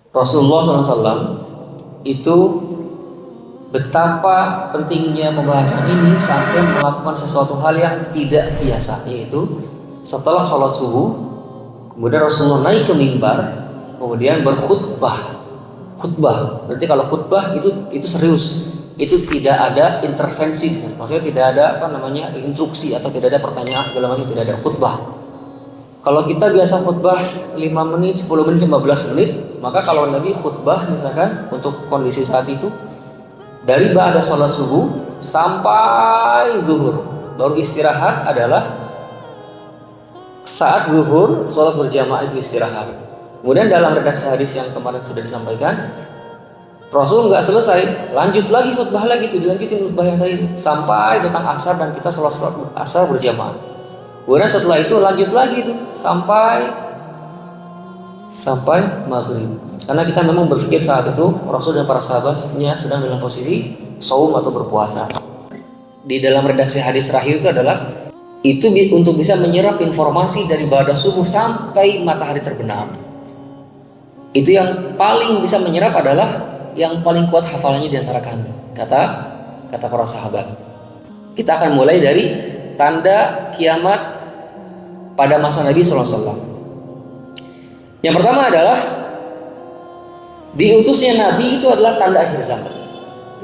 Rasulullah SAW itu betapa pentingnya pembahasan ini sampai melakukan sesuatu hal yang tidak biasa, yaitu setelah sholat subuh kemudian Rasulullah naik ke mimbar kemudian berkhutbah. Khutbah berarti kalau khutbah itu serius, itu tidak ada intervensi, maksudnya tidak ada instruksi atau tidak ada pertanyaan segala macam, tidak ada khutbah. Kalau kita biasa khutbah 5 menit, 10 menit, 15 menit, maka kalau Nabi khutbah misalkan untuk kondisi saat itu dari ba'da sholat subuh sampai zuhur, baru istirahat adalah saat zuhur, sholat berjamaah itu istirahat. Kemudian dalam redaksi hadis yang kemarin sudah disampaikan, Rasul nggak selesai, lanjut lagi khutbah lagi, itu dilanjutin khutbah yang lain sampai datang asar dan kita sholat asar berjamaah. Kemudian setelah itu lanjut lagi tuh sampai maghrib. Karena kita memang berpikir saat itu Rasul dan para sahabatnya sedang dalam posisi saum atau berpuasa. Di dalam redaksi hadis terakhir itu adalah itu untuk bisa menyerap informasi dari ba'da subuh sampai matahari terbenam. Itu yang paling bisa menyerap adalah yang paling kuat hafalannya di antara kami, kata para sahabat. Kita akan mulai dari tanda kiamat pada masa Nabi SAW. Yang pertama adalah diutusnya Nabi itu adalah tanda akhir zaman.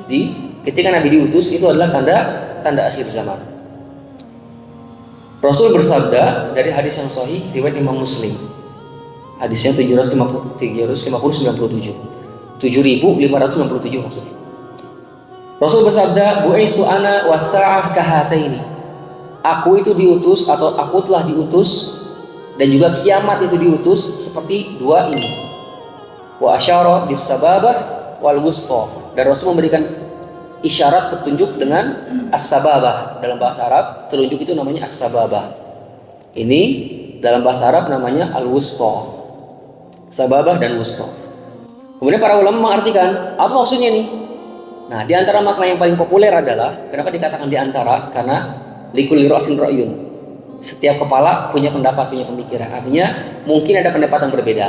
Jadi ketika Nabi diutus itu adalah tanda akhir zaman. Rasul bersabda dari hadis yang sahih riwayat Imam Muslim. Hadisnya 750-97 maksudnya. Rasul bersabda, "Bu'itsu ana was-sa'ah kahataini." Aku itu diutus atau aku telah diutus dan juga kiamat itu diutus seperti dua ini. Wa asyara bis-sababah wal wusta. Dan Rasul memberikan isyarat petunjuk dengan as-sababah. Dalam bahasa Arab, telunjuk itu namanya as-sababah. Ini dalam bahasa Arab namanya al-wusta. Sababah dan wusta. Kemudian para ulama mengartikan apa maksudnya nih? Nah, di antara makna yang paling populer adalah, kenapa dikatakan di antara? Karena likulli ra'sin ra'yun. Setiap kepala punya pendapat, punya pemikiran. Artinya mungkin ada pendapat yang berbeda.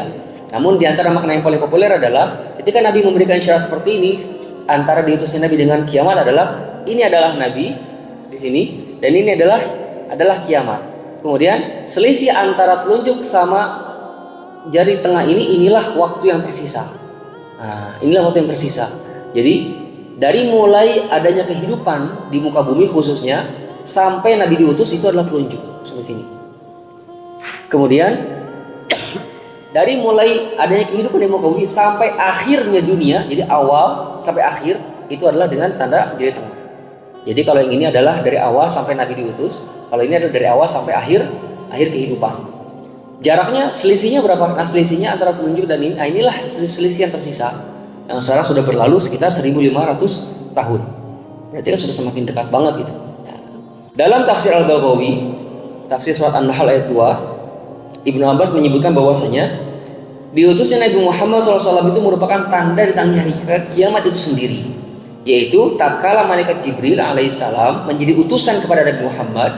Namun di antara makna yang paling populer adalah ketika Nabi memberikan isyarat seperti ini, antara diutusnya Nabi dengan kiamat adalah ini adalah Nabi di sini dan ini adalah kiamat. Kemudian selisih antara telunjuk sama jari tengah inilah waktu yang tersisa. Nah, inilah waktu yang tersisa. Jadi dari mulai adanya kehidupan di muka bumi khususnya sampai Nabi diutus itu adalah telunjuk sampai sini. Kemudian dari mulai adanya kehidupan di muka bumi sampai akhirnya dunia, jadi awal sampai akhir itu adalah dengan tanda jari tengah. Jadi kalau yang ini adalah dari awal sampai Nabi diutus, kalau ini adalah dari awal sampai akhir kehidupan. Jaraknya, selisihnya berapa? Nah, selisihnya antara telunjuk dan ini, inilah selisih yang tersisa. Yang sekarang sudah berlalu sekitar 1500 tahun. Berarti kan sudah semakin dekat banget gitu. Nah, dalam tafsir Al-Baghawi, tafsir surat An-Nahl ayat 2, Ibnu Abbas menyebutkan bahwasanya diutusnya Nabi Muhammad SAW itu merupakan tanda ditangnya hari kiamat itu sendiri. Yaitu tatkala malaikat Jibril alaihissalam menjadi utusan kepada Nabi Muhammad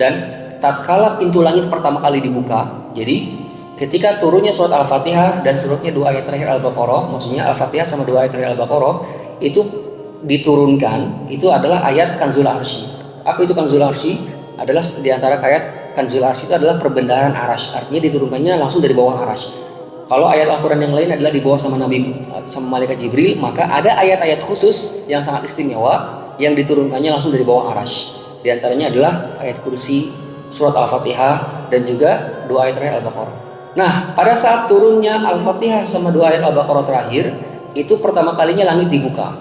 dan tatkala pintu langit pertama kali dibuka. Jadi ketika turunnya surat Al-Fatihah dan suratnya dua ayat terakhir Al-Baqarah, maksudnya Al-Fatihah sama dua ayat terakhir Al-Baqarah itu diturunkan, itu adalah ayat Kanzul Arsy. Apa itu Kanzul Arsy? Adalah di antara ayat Kanzul Arsy itu adalah perbendaharaan Arasy. Artinya diturunkannya langsung dari bawah Arasy. Kalau ayat Al-Quran yang lain adalah di bawah sama Nabi sama malaikat Jibril, maka ada ayat-ayat khusus yang sangat istimewa yang diturunkannya langsung dari bawah Arasy. Di antaranya adalah ayat kursi, surat Al-Fatihah dan juga dua ayat terakhir Al-Baqarah. Nah, pada saat turunnya Al-Fatihah sama dua ayat Al-Baqarah terakhir, itu pertama kalinya langit dibuka.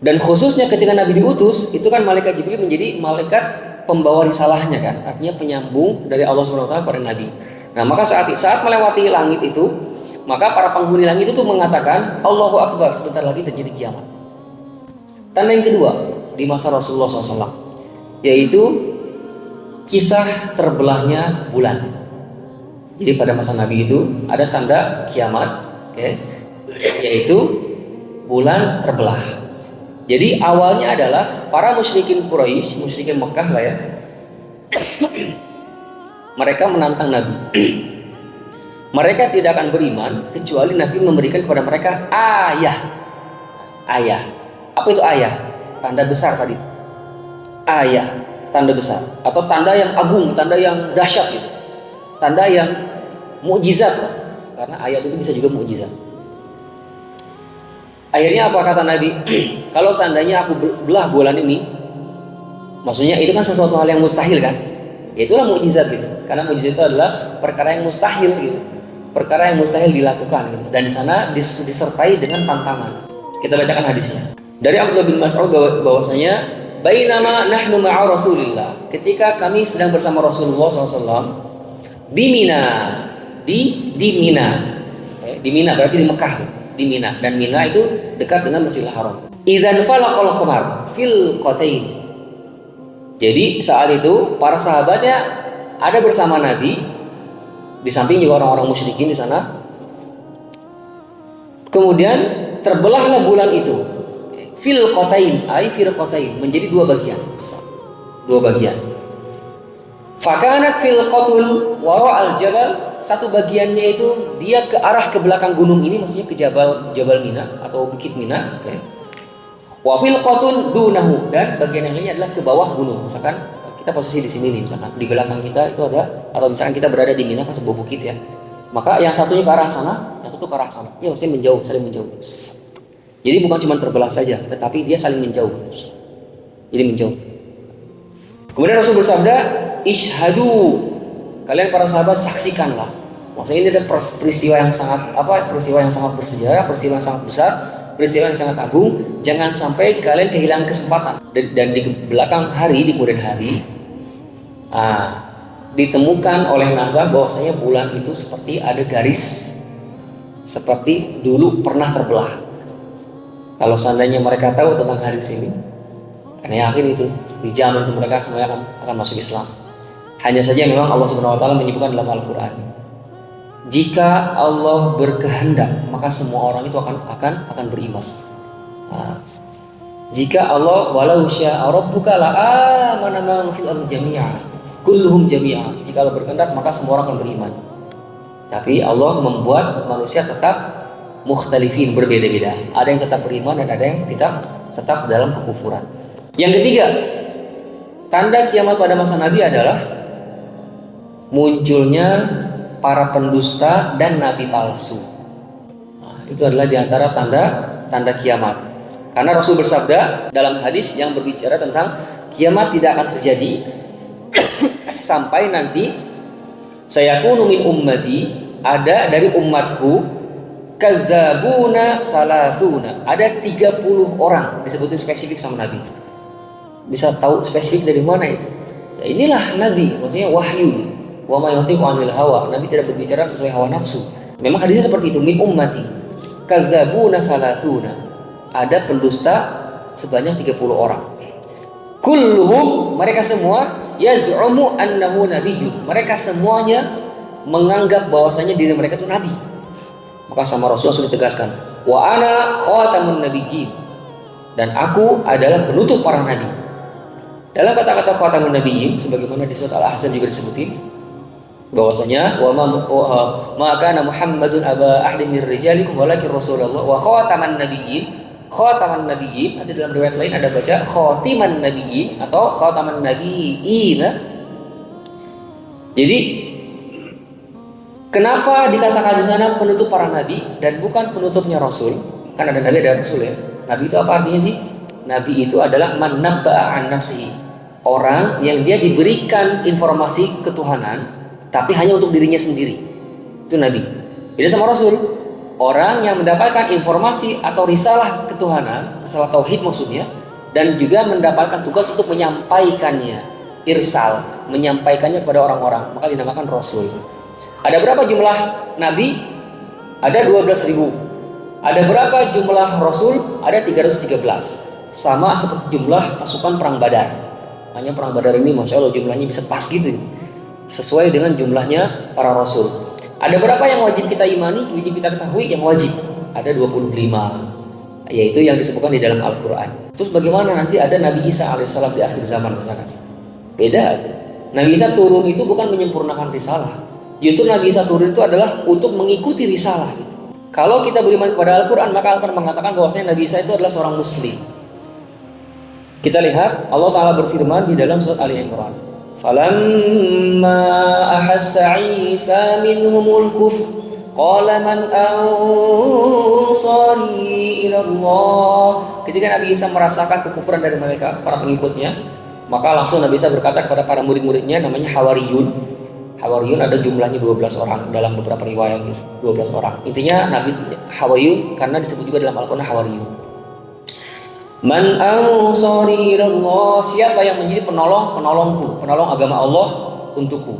Dan khususnya ketika Nabi diutus, itu kan malaikat Jibril menjadi malaikat pembawa risalahnya kan, artinya penyambung dari Allah SWT kepada Nabi. Nah, maka saat melewati langit itu, maka para penghuni langit itu mengatakan Allahu Akbar, sebentar lagi terjadi kiamat. Tanda yang kedua di masa Rasulullah SAW, yaitu kisah terbelahnya bulan. Jadi pada masa Nabi itu ada tanda kiamat, yaitu bulan terbelah. Jadi awalnya adalah para musyrikin Quraisy, musyrikin Mekah lah ya, mereka menantang Nabi. Mereka tidak akan beriman kecuali Nabi memberikan kepada mereka ayah. Ayah. Apa itu ayah? Tanda besar tadi. Ayah, tanda besar atau tanda yang agung, tanda yang dahsyat gitu. Tanda yang mukjizat. Karena ayat itu bisa juga mukjizat. Akhirnya apa kata Nabi? Kalau seandainya aku belah bulan ini, maksudnya itu kan sesuatu hal yang mustahil kan? Itulah mukjizat gitu. Karena mukjizat itu adalah perkara yang mustahil gitu. Perkara yang mustahil dilakukan gitu. Dan di sana disertai dengan tantangan. Kita bacakan hadisnya. Dari Abdullah bin Mas'ud bahwasanya bainama nahnu ma'a Rasulillah, ketika kami sedang bersama Rasulullah SAW di Mina, di Mina, di Mina berarti di Mekah, di Mina, dan Mina itu dekat dengan Masjidil Haram. Idzan falaqal qamar fil qatain. Jadi saat itu para sahabatnya ada bersama Nabi, di samping juga orang-orang musyrikin di sana. Kemudian terbelahlah bulan itu fil qatain, ay fil qatain, menjadi dua bagian. Dua bagian. Fakanat fil qatul wara al jabal, satu bagiannya itu dia ke arah ke belakang gunung ini, maksudnya ke Jabal Mina atau Bukit Mina, okay. Wa fil qatul dunahu, dan bagian yang lainnya adalah ke bawah gunung. Misalkan kita posisi di sini nih, misalkan di belakang kita itu ada, atau misalkan kita berada di Mina kan sebuah bukit ya. Maka yang satunya ke arah sana, yang satu ke arah sana. Ya maksudnya menjauh, saling menjauh. Jadi bukan cuma terbelah saja, tetapi dia saling menjauh. Jadi menjauh. Kemudian Rasul bersabda, "Ishhadu." Kalian para sahabat saksikanlah. Maksudnya ini ada peristiwa yang sangat peristiwa yang sangat bersejarah, peristiwa yang sangat besar, peristiwa yang sangat agung. Jangan sampai kalian kehilangan kesempatan. Dan di belakang hari, di kemudian hari, ditemukan oleh NASA bahwasanya bulan itu seperti ada garis, seperti dulu pernah terbelah. Kalau seandainya mereka tahu tentang hadis ini, karena yakin itu di zaman itu mereka semuanya akan masuk Islam. Hanya saja memang Allah Subhanahu wa taala menyebutkan dalam Al-Qur'an, jika Allah berkehendak maka semua orang itu akan beriman. Jika Allah walau syaa rabbuka la amana man fil ardi jami'a kulluhum jami'a, jika Allah berkehendak maka semua orang akan beriman. Tapi Allah membuat manusia tetap mukhtalifin, berbeda-beda. Ada yang tetap beriman dan ada yang tetap dalam kekufuran. Yang ketiga, tanda kiamat pada masa Nabi adalah munculnya para pendusta dan nabi palsu. Itu adalah diantara tanda kiamat. Karena Rasul bersabda dalam hadis yang berbicara tentang kiamat tidak akan terjadi sampai nanti sayakunu min ummati, ada dari umatku kadzabuna salasuna, ada 30 orang, disebutin spesifik sama Nabi. Bisa tahu spesifik dari mana itu? Ya inilah Nabi, maksudnya wahyu. Wa ma yantiqu 'anil hawa, Nabi tidak berbicara sesuai hawa nafsu. Memang hadisnya seperti itu, min ummati kadzabuna salasuna, ada pendusta sebanyak 30 orang. Kulluhum, mereka semua yaz'umu annahu nabiyyun, mereka semuanya menganggap bahwasanya diri mereka itu nabi. Maka sama Rasulullah sudah ditegaskan, wa ana khatamun nabiyyin, dan aku adalah penutup para nabi. Dalam kata-kata khatamun nabiyyin, sebagaimana di surat Al-Ahzab juga disebutin bahwasanya wa ma kana Muhammadun aba ahadin min rijalikum walakin Rasulullah wa khataman nabiyyin. Khataman nabiyyin, nanti dalam riwayat lain ada baca khatiman nabiyyin atau khataman nabiyyin. Jadi kenapa dikatakan di sana penutup para nabi dan bukan penutupnya Rasul? Kan ada nabi, ada Rasul ya. Nabi itu apa artinya sih? Nabi itu adalah man nabba'a an nafsihi, orang yang dia diberikan informasi ketuhanan tapi hanya untuk dirinya sendiri. Itu nabi. Beda sama Rasul. Orang yang mendapatkan informasi atau risalah ketuhanan, risalah tauhid maksudnya, dan juga mendapatkan tugas untuk menyampaikannya, irsal, menyampaikannya kepada orang-orang, maka dinamakan Rasul. Ada berapa jumlah nabi? Ada 12.000. Ada berapa jumlah Rasul? Ada 313. Sama seperti jumlah pasukan perang Badar. Hanya perang Badar ini Masya Allah jumlahnya bisa pas gitu, sesuai dengan jumlahnya para Rasul. Ada berapa yang wajib kita imani, wajib kita ketahui yang wajib? Ada 25, yaitu yang disebutkan di dalam Al-Quran. Terus bagaimana nanti ada Nabi Isa alaihissalam di akhir zaman misalkan? Beda aja. Nabi Isa turun itu bukan menyempurnakan risalah, Justru Nabi Isa turun itu adalah untuk mengikuti risalah. Kalau kita beriman kepada Al-Quran, maka Al-Quran mengatakan bahwasanya Nabi Isa itu adalah seorang muslim. Kita lihat Allah Ta'ala berfirman di dalam surat Ali Imran, falamma ahassa Isa minhumul kufr qala man ansari ila Allah. Ketika Nabi Isa merasakan kekufuran dari mereka, para pengikutnya, maka langsung Nabi Isa berkata kepada para murid-muridnya, namanya Hawariyun. Hawariyun ada jumlahnya 12 orang dalam beberapa riwayat, 12 orang. Intinya Nabi Hawariyun karena disebut juga dalam Al-Quran Hawariyun. Man ansari ilallah, siapa yang menjadi penolongku, penolong agama Allah untukku.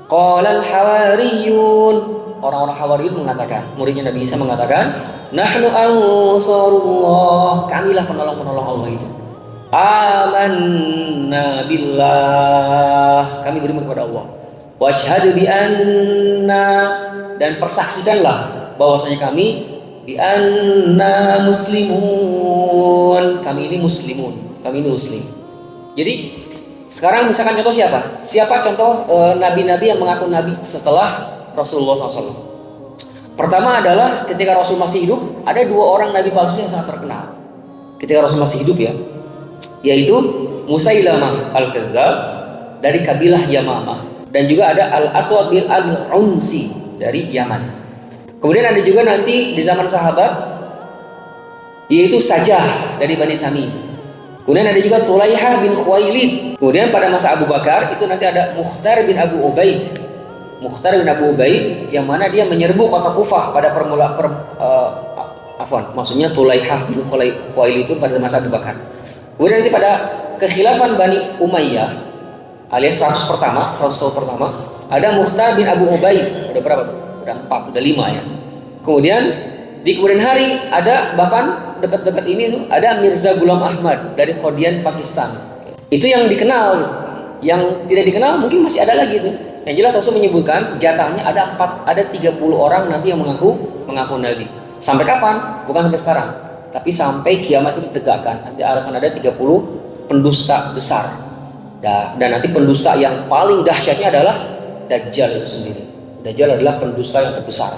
Qala al-hawariyun, orang-orang Hawariyun mengatakan, muridnya Nabi Isa mengatakan, nahnu ansarullah, kamilah penolong-penolong Allah itu. Amanna billah, kami beriman kepada Allah. Washhadu bi anna, dan persaksikanlah bahwasanya kami bi anna muslimun, kami ini muslimun, kami ini muslim. Jadi sekarang misalkan contoh siapa contoh nabi-nabi yang mengaku nabi setelah Rasulullah SAW. Pertama adalah ketika Rasul masih hidup, ada 2 orang nabi palsu yang sangat terkenal ketika Rasul masih hidup, yaitu Musailamah al-Kadzdzab dari kabilah Yamamah, dan juga ada Al-Aswad bin Al-Unsi dari Yaman. Kemudian ada juga nanti di zaman sahabat, yaitu Sajah dari Bani Tamim. Kemudian ada juga Tulaihah bin Khuwailid. Kemudian pada masa Abu Bakar itu nanti ada Mukhtar bin Abu Ubaid. Mukhtar bin Abu Ubaid yang mana dia menyerbu kota Kufah pada maksudnya Tulaihah bin Khuwailid itu pada masa Abu Bakar. Kemudian nanti pada kekhilafan Bani Umayyah alias 100 tahun pertama, ada Mukhtar bin Abu Ubaid. Udah berapa tuh? Udah 4, udah 5 ya. Kemudian di kemudian hari ada bahkan dekat-dekat ini tuh ada Mirza Ghulam Ahmad dari Qadian, Pakistan. Itu yang dikenal. Yang tidak dikenal mungkin masih ada lagi tuh. Yang jelas Rasul menyebutkan jatahnya ada 30 orang nanti yang mengaku nabi. Sampai kapan? Bukan sampai sekarang, tapi sampai kiamat itu ditegakkan. Nanti akan ada 30 pendusta besar. Dan nanti pendusta yang paling dahsyatnya adalah Dajjal itu sendiri. Dajjal adalah pendusta yang terbesar.